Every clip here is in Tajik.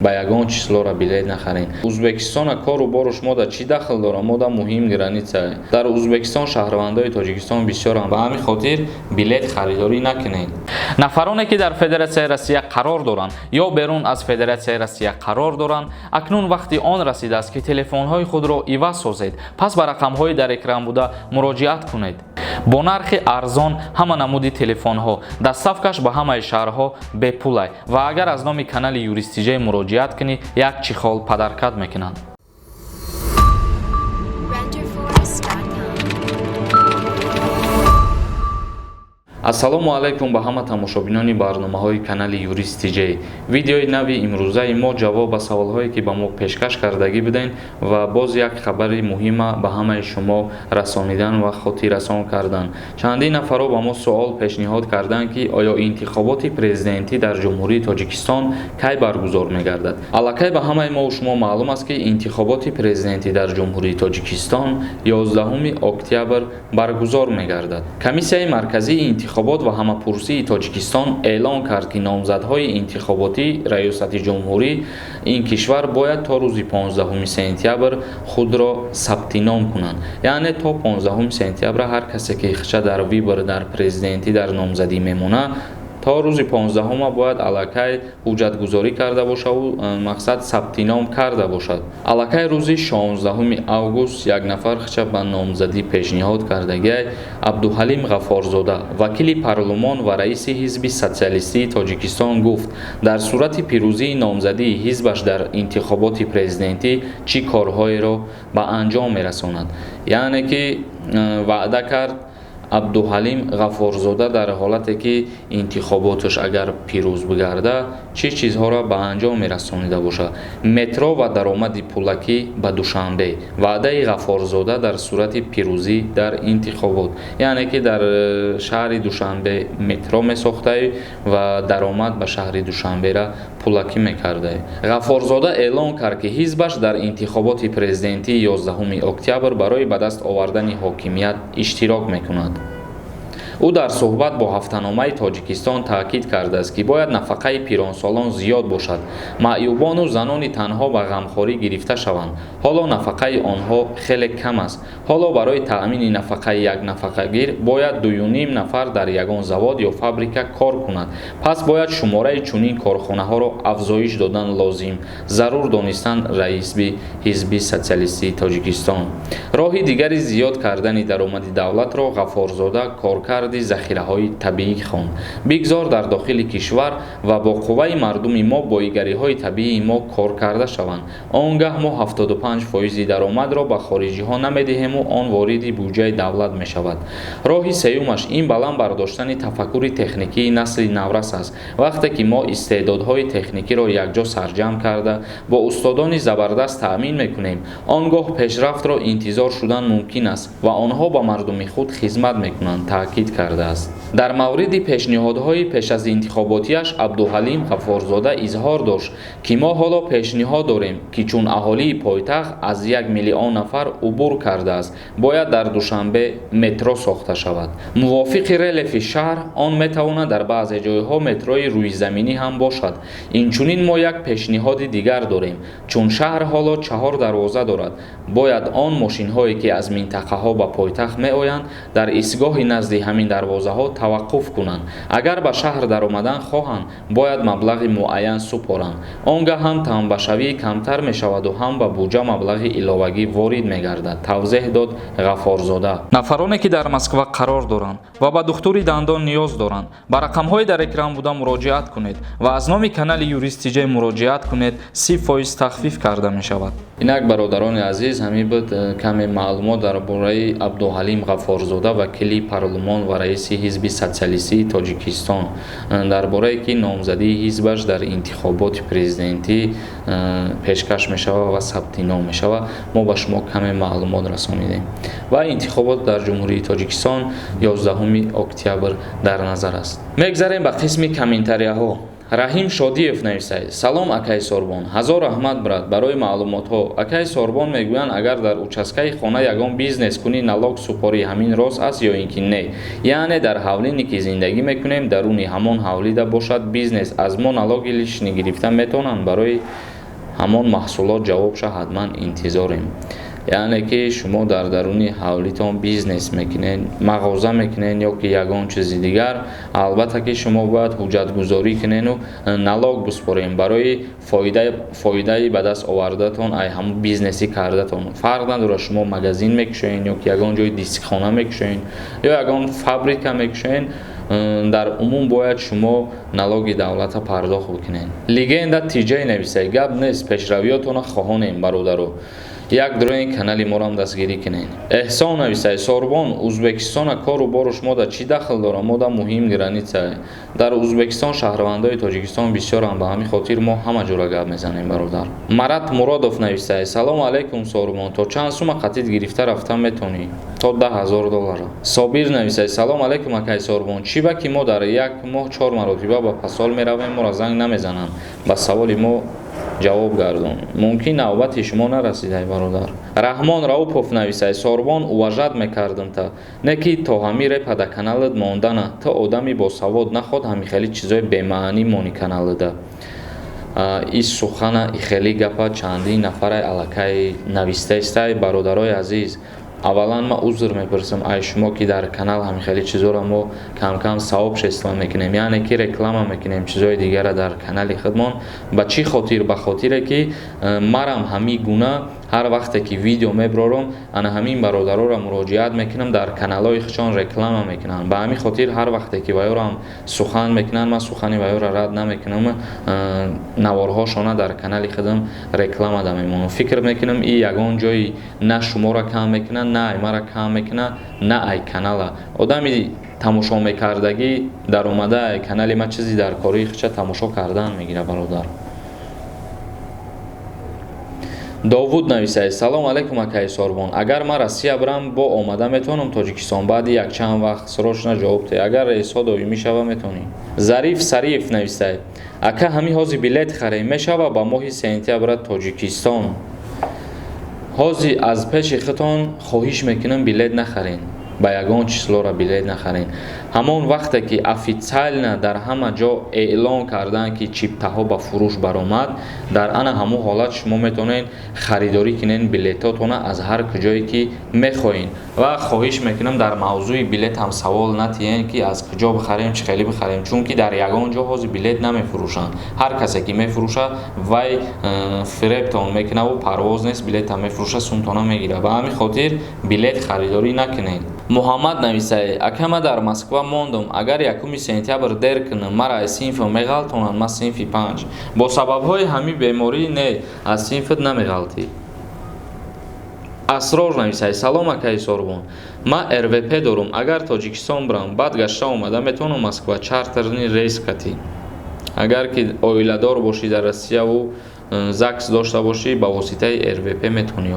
ба ягон числоро билет нахарен. Узбекистон кору бору шумо да чӣ дахл дорад? Мо да муҳим граница. Дар Узбекистон шаҳрвандои Тоҷикистон бисёранд. Ба ҳамин хотир билет харидорӣ накунед. Нафароне ки дар Федератсияи Россия қарор доранд ё берун аз Федератсияи Россия қарор доранд, акнун вақти он расидааст ки телефонҳои худро иваз созед. Пас ба рақамҳои дар экран буда муроҷиат кунед. Бо нархи арзон ҳама намуди телефонҳо, дастсафкаш ба ҳамаи шаҳрҳо бепулай ва агар аз номи канали юристиҷа муроҷиат кунӣ, як чихол падаркат мекунанд. ассалому алайкум ба ҳама тамошобинони барномаҳои канали Юристиҷа. Видеои нави имрӯзаи мо ҷавоб ба саволҳое ки ба мо пешкаш кардагӣ будем ва боз як хабари муҳима ба ҳамаи шумо расонидан ва хотиррасон кардан. Чандин нафаро ба мо суол пешниҳод карданд ки оё интихоботи президентӣ дар ҷумҳурии Тоҷикистон кай баргузор мегардад? Аллакай ба ҳамаи мо шумо маълум аст ки интихоботи президентӣ дар ҷумҳурии Тоҷикистон 11 октябр баргузор мегардад. Комиссияи марказии интихобот ва ҳамапурсии Тоҷикистон эълон кард ки номзадҳои интихоботии раёсати ҷумҳурӣ ин кишвар бояд то рӯзи 15 сентябр худро сабти ном кунанд. Яъне то 15 сентябр ҳар касе ки хича дар вибр дар президентӣ дар номзадӣ мемонад, то рӯзи 15 бояд аллакай ҳуҷҷатгузорӣ карда бошад ва мақсад сабти ном карда бошад. Аллакай рӯзи 16 август як нафар хича ба номзадӣ пешниҳод кардагиай Абдуҳалим Ғафорзода, вакили парлумон ва раиси ҳизби социалистии Тоҷикистон гуфт, дар сурати пирӯзии номзадии ҳизбаш дар интихоботи президентӣ чӣ корҳоеро ба анҷом мерасонад. Яъне ки ваъда кард Абдуҳалим Ғафорзода дар ҳолате ки интихоботаш агар пирӯз бигарда чӣ чизҳоро ба анҷом мерасонида бошад. Метро ва даромади пулакӣ ба Душанбе. Ваъдаи Ғафорзода дар сурати пирӯзӣ дар интихобот, яъне ки дар шаҳри Душанбе метро месохтаи ва даромад ба шаҳри Душанбера пулакӣ мекардай. Ғафорзода эълон кард ки ҳизбаш дар интихоботи президентии 11 октябр барои ба даст овардани ҳокимият иштирок мекунад. ӯ дар суҳбат бо ҳафтаномаи Тоҷикистон таъкид кардааст ки бояд нафақаи пиронсолон зиёд бошад, маъюбону занони танҳо ба ғамхорӣ гирифта шаванд. ҳоло нафақаи онҳо хеле кам аст. ҳоло барои таъмини нафақаи як нафақагир бояд 2.5 нафар дар ягон завод ё фабрика кор кунад. Пас бояд шумораи чунин корхонаҳоро афзоиш додан лозим, зарур донистанд раиси ҳизби социалистии Тоҷикистон. роҳи дигари зиёд кардани даромади давлатро Ғафорзода коркард захираҳои табиӣ хонд. Бигзор дар дохили кишвар ва бо қувваи мардуми мо боигариҳои табиии мо кор карда шаванд. Он гаҳ мо 75% даромадро ба хориҷиҳо намедиҳему он вориди буҷаи давлат мешавад. роҳи сеюмаш ин баланд бардоштани тафаккури техникии насли наврас аст. вақте ки мо истеъдодҳои техникиро якҷо сарҷамъ карда бо устодони забардаст таъмин мекунем, он гоҳ пешрафтро интизор шудан мумкин аст ва онҳо ба мардуми худ хизмат мекунанд, таъкид кардааст. дар мавриди пешниҳодҳои пеш аз интихоботиаш Абдуҳалим Ғафорзода изҳор дошт ки мо ҳоло пешниҳод дорем ки чун аҳолии пойтахт аз 1 миллион нафар убур кардааст, бояд дар Душанбе метро сохта шавад. мувофиқи релефи шаҳр он метавонад дар баъзе ҷойҳо метрои рӯизаминӣ ҳам бошад. инчунин мо як пешниҳоди дигар дорем, чун шаҳр ҳоло 4 дарвоза дорад, бояд он мошинҳое ки аз минтақаҳо ба пойтахт меоянд дар истгоҳи назди ҳамин дарвозаҳо таваққуф кунанд. агар ба шаҳр даромадан хоҳанд, бояд маблағи муайян супоранд. он гаҳ ҳам тамбашавии камтар мешаваду ҳам ба буҷа маблағи иловагӣ ворид мегардад, тавзеҳ дод Ғафорзода. нафароне ки дар Москва қарор доранд ва ба духтури дандон ниёз доранд, ба рақамҳои дар экран буда муроҷиат кунед ва аз номи канали Юристиҷа муроҷиат кунед. 30% тахфиф карда мешавад. инак бародарони азиз, ҳамин буд каме маълумот дар бораи Абдуҳалим Ғафорзода, вакили парлумон ва раиси ҳизби социалистии Тоҷикистон, дар борае ки номзадии ҳизбаш дар интихоботи президентӣ пешкаш мешавад ва сабти ном мешавад. мо ба шумо каме маълумот расонидем ва интихобот дар ҷумҳурии Тоҷикистон 11 октябр дар назар аст. мегзарем ба қисми комментарияҳо. раҳим шодиев нависад: салом акаи Сорбон, ҳазор раҳмат брат барои маълумотҳо. Акаи Сорбон мегӯянд агар дар участкаи хона ягон бизнес кунӣ налог супорӣ ҳамин рост аст ё ин ки не? Яъне дар ҳавлине ки зиндагӣ мекунем даруни ҳамон ҳавлида бошад бизнес, аз мо налоги лишни гирифта метавонанд? Барои ҳамон маҳсулот ҷавобша ҳатман интизорем. яъне ки шумо дар даруни ҳавлитон бизнес мекунед, мағоза мекунед ё ки ягон чизи дигар, албатта ки шумо бояд ҳуҷҷатгузорӣ кунеду налог биспорем барои фоидаи ба даст овардатон ай ҳамон бизнеси кардатон. Фарқ надорад шумо магазин мекушоед ё ки ягон ҷои дистихона мекушоед ё ягон фабрика мекушоед, дар умум бояд шумо налоги давлата пардохт бикунед. Легенда тиҷаи нависад: гап нест, пешравиётона хоҳонем бародаро. як дураи канали морам дастгирӣ кунед. Эҳсон нависад: Сорбон, Узбекистона кору бору шумода чӣ дахл дорад? Мо да муҳим граница. Дар Узбекистон шаҳрвандои Тоҷикистон бисёранд, ба ҳамин хотир мо ҳама ҷура гап мезанем бародар. Марат Муродов нависад: салому алайкум Сорбон, то чанд сума қатид гирифта рафта метавонӣ? То $10,000. Собир нависад: салому алайкум акаи Сорбон, чӣ ба ки мо дар як моҳ 4 маротиба ба посол меравем, моро занг намезананд? Ба саволи мо ҷавоб гардон. Мумкин навбати шумо нарасидай бародар. Раҳмон Раупов нависад: Сорбон, уважат мекардам та. Не ки то ҳами репада каналат мондана, та одами босавод наход ҳами хели чизои бемаънӣ мони каналада. ин сухана ихели гапа чандин нафарай алакай навистаистай. Бародарои азиз, аввалан ма узр мепурсам ай шумо ки дар канал ҳами хели чизора мо кам савоб шества мекунем, яъне ки реклама мекунем чизои дигара дар канали худмон. Ба чӣ хотир? Ба хотире ки марам ҳами гуна ҳар вақте ки видео мебарорам ана ҳамин бародароро муроҷиат мекунам, дар каналҳои худшон реклама мекунанд. Ба ҳамин хотир ҳар вақте ки ваёрам сухан мекунанд, ман сухани ваёра рад наметавонам, наворҳошона дар канали худам реклама да мемонам. Фикр мекунам ин ягон ҷои на шуморо кам мекунад, на ай мара кам мекунад, на ай канала. Одами тамошо мекардагӣ дар омада ай канали ма чизи дар кории худша тамошо кардан мегира бародар. Довуд нависад: салому алайкум акаи Сорбон, агар ман Россия бирам бо омада метавонам Тоҷикистон? Баъди якчанд вақт срочно ҷавоб де. Агар рейсҳо доимӣ шава метавонӣ. Зариф Сариев нависад: ака ҳамин ҳози билет харем мешава ба моҳи сентябр Тоҷикистон. ҳози аз пеши худтон хоҳиш мекунам билет нахарен, ба ягон числора билет нахарен. ҳамон вақте ки официально дар ҳама ҷо эълон карданд ки чиптаҳо ба фурӯш баромад, дар ана ҳамон ҳолат шумо метавонед харидорӣ кунед билетотона аз ҳар куҷое ки мехоҳед. ва хоҳиш мекунам дар мавзӯи билет ҳам савол натиҳед ки аз куҷо бихарем, чӣ хеле бихарем, чунки дар ягон ҷо ҳози билет намефурӯшанд. ҳар касе ки мефурӯшад вай фирептон мекунаву парвоз нест, билета мефурӯша, сумтона мегира. Ба ҳамин хотир билет харидорӣ накунед. Муҳаммад нависад: акама дар Москва мондам, агар 1 сентябр дер кунам, мара аз синф меғалтонанд, ма синфи 5. Бо сабабҳои ҳамин беморӣ не, аз синфат намеғалтӣ. Асрор нависад: салом акаи Сорбон, ма РВП дорам, агар Тоҷикистон бирам, баъд гашта омада метавонам Москва чартерни рейс катӣ. агар ки оиладор бошӣ дар Россияву ЗАГС дошта бошӣ, ба воситаи РВП метавонӣ.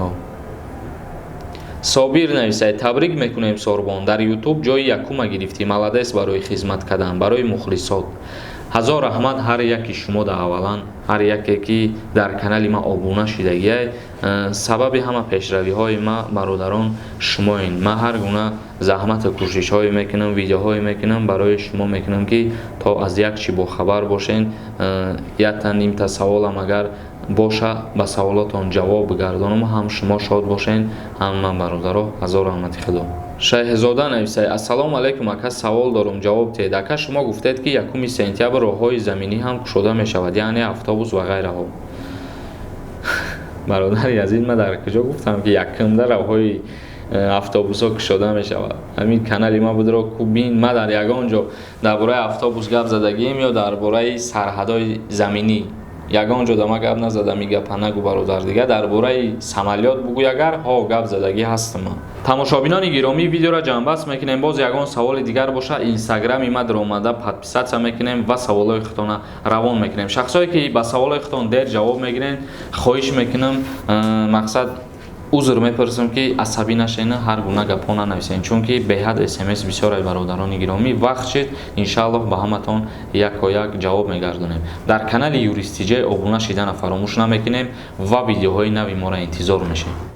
Собир нависад: табрик мекунем Сорбон, дар YouTube ҷои якума гирифтӣ, маладес барои хизмат кардан, барои мухлисот. ҳазор раҳмат ҳар яки шумо да аввалан, ҳар яке ки дар канали ма обуна шидагиай, сабаби ҳама пешравиҳои ма бародарон шумоед. Ма ҳар гуна заҳмату кӯшишҳое мекунам, видеоҳое мекунам, барои шумо мекунам ки то аз як чӣ бохабар бошед. якта нимта саволам агар боша ба саволотон ҷавоб гардонам, ҳам шумо шод бошед, ҳам ман бародаро. ҳазор раҳмати худо. Шайҳзода нависад: ассалому алайкум ака, савол дорам, ҷавоб диҳед. Ака шумо гуфтед ки 1 сентябр роҳҳои заминӣ ҳам кушода мешавад, яъне автобус ва ғайраҳо. бародари азиз, ман дар куҷо гуфтам ки якумда роҳҳои автобусҳо кушода мешавад? ҳамин канали ма будро кубин, ма дар ягон ҷо дар бораи автобус гап задагием ё дар бораи сарҳадои заминӣ ягон ҷо дама гап назадам. И гапа нагӯ бародар, дига дар бораи самолёт бугӯй, агар ҳо гап задагӣ ҳастам. тамошобинони гиромӣ, видеоро ҷамъбаст мекунем. Боз ягон саволи дигар боша, инстаграми ма даромада подписатсия мекунем ва саволҳои худтона равон мекунем. шахсое ки ба саволҳои худтон дер ҷавоб мегирен, хоҳиш мекунам мақсад узр мепурсам ки асабӣ нашена, ҳар гуна гапҳо нанависен, чунки беҳад смс бисёраи бародарони гиромӣ вақт шид иншааллоҳ ба ҳаматон яко як ҷавоб мегардонем. Дар канали Юристиҷей обуна шидана фаромӯш намекунем ва видеоҳои нави моро интизор мешед.